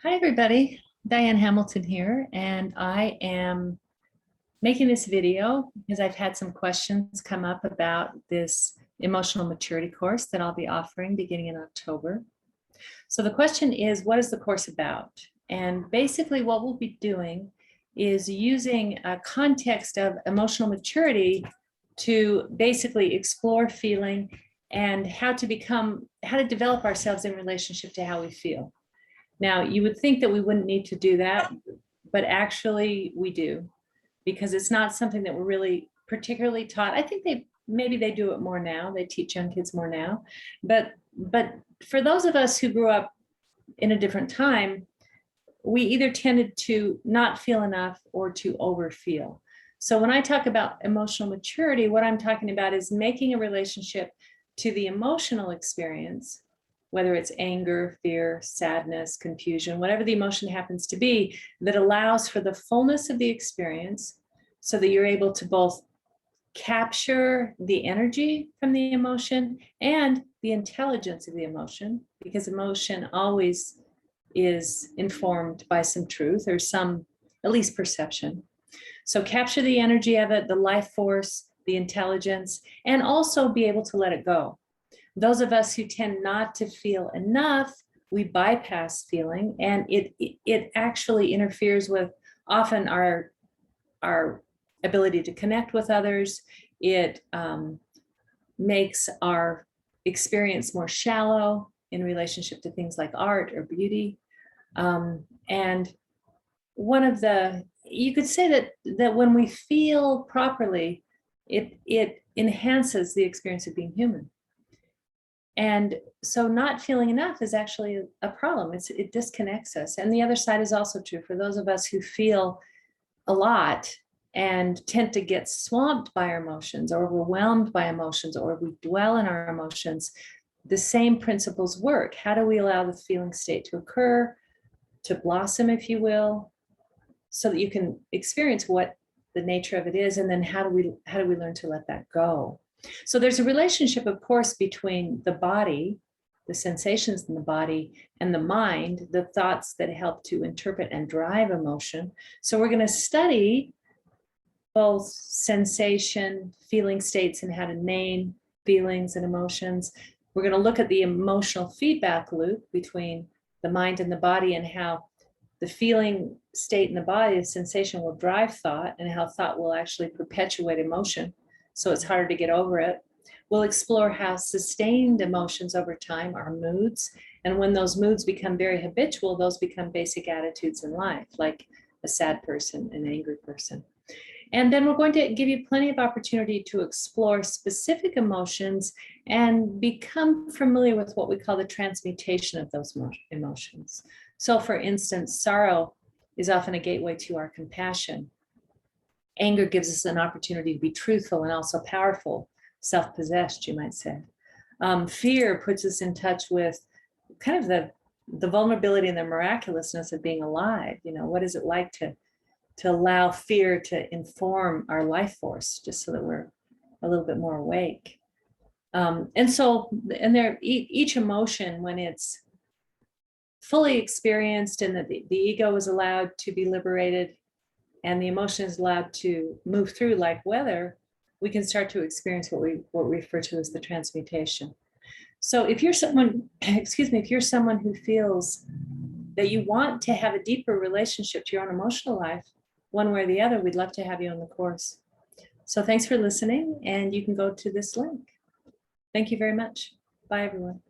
Hi, everybody. Diane Hamilton here, and I am making this video because I've had some questions come up about this emotional maturity course that I'll be offering beginning in October. So the question is, what is the course about? And basically what we'll be doing is using a context of emotional maturity to basically explore feeling and how to develop ourselves in relationship to how we feel. Now, you would think that we wouldn't need to do that, but actually we do, because it's not something that we're really particularly taught. I think maybe they do it more now. They teach young kids more now. But for those of us who grew up in a different time, we either tended to not feel enough or to overfeel. So when I talk about emotional maturity, what I'm talking about is making a relationship to the emotional experience, whether it's anger, fear, sadness, confusion, whatever the emotion happens to be, that allows for the fullness of the experience so that you're able to both capture the energy from the emotion and the intelligence of the emotion, because emotion always is informed by some truth or some, at least, perception. So capture the energy of it, the life force, the intelligence, and also be able to let it go. Those of us who tend not to feel enough, we bypass feeling, and it actually interferes with often our ability to connect with others. It makes our experience more shallow in relationship to things like art or beauty. And you could say that when we feel properly, it enhances the experience of being human. And so not feeling enough is actually a problem. It disconnects us. And the other side is also true for those of us who feel a lot and tend to get swamped by our emotions or overwhelmed by emotions, or we dwell in our emotions. The same principles work. How do we allow the feeling state to occur, to blossom, if you will, so that you can experience what the nature of it is? And then how do we learn to let that go? So there's a relationship, of course, between the body, the sensations in the body, and the mind, the thoughts that help to interpret and drive emotion. So we're going to study both sensation, feeling states, and how to name feelings and emotions. We're going to look at the emotional feedback loop between the mind and the body, and how the feeling state in the body, the sensation, will drive thought, and how thought will actually perpetuate emotion, so it's harder to get over it. We'll explore how sustained emotions over time are moods, and when those moods become very habitual, those become basic attitudes in life, like a sad person, an angry person. And then we're going to give you plenty of opportunity to explore specific emotions and become familiar with what we call the transmutation of those emotions. So for instance, sorrow is often a gateway to our compassion. Anger gives us an opportunity to be truthful and also powerful, self-possessed, you might say. Fear puts us in touch with kind of the vulnerability and the miraculousness of being alive. You know, what is it like to allow fear to inform our life force, just so that we're a little bit more awake. Each emotion, when it's fully experienced and that the ego is allowed to be liberated and the emotion is allowed to move through like weather, we can start to experience what we refer to as the transmutation. So if you're someone, if you're someone who feels that you want to have a deeper relationship to your own emotional life, one way or the other, we'd love to have you on the course. So thanks for listening, and you can go to this link. Thank you very much. Bye, everyone.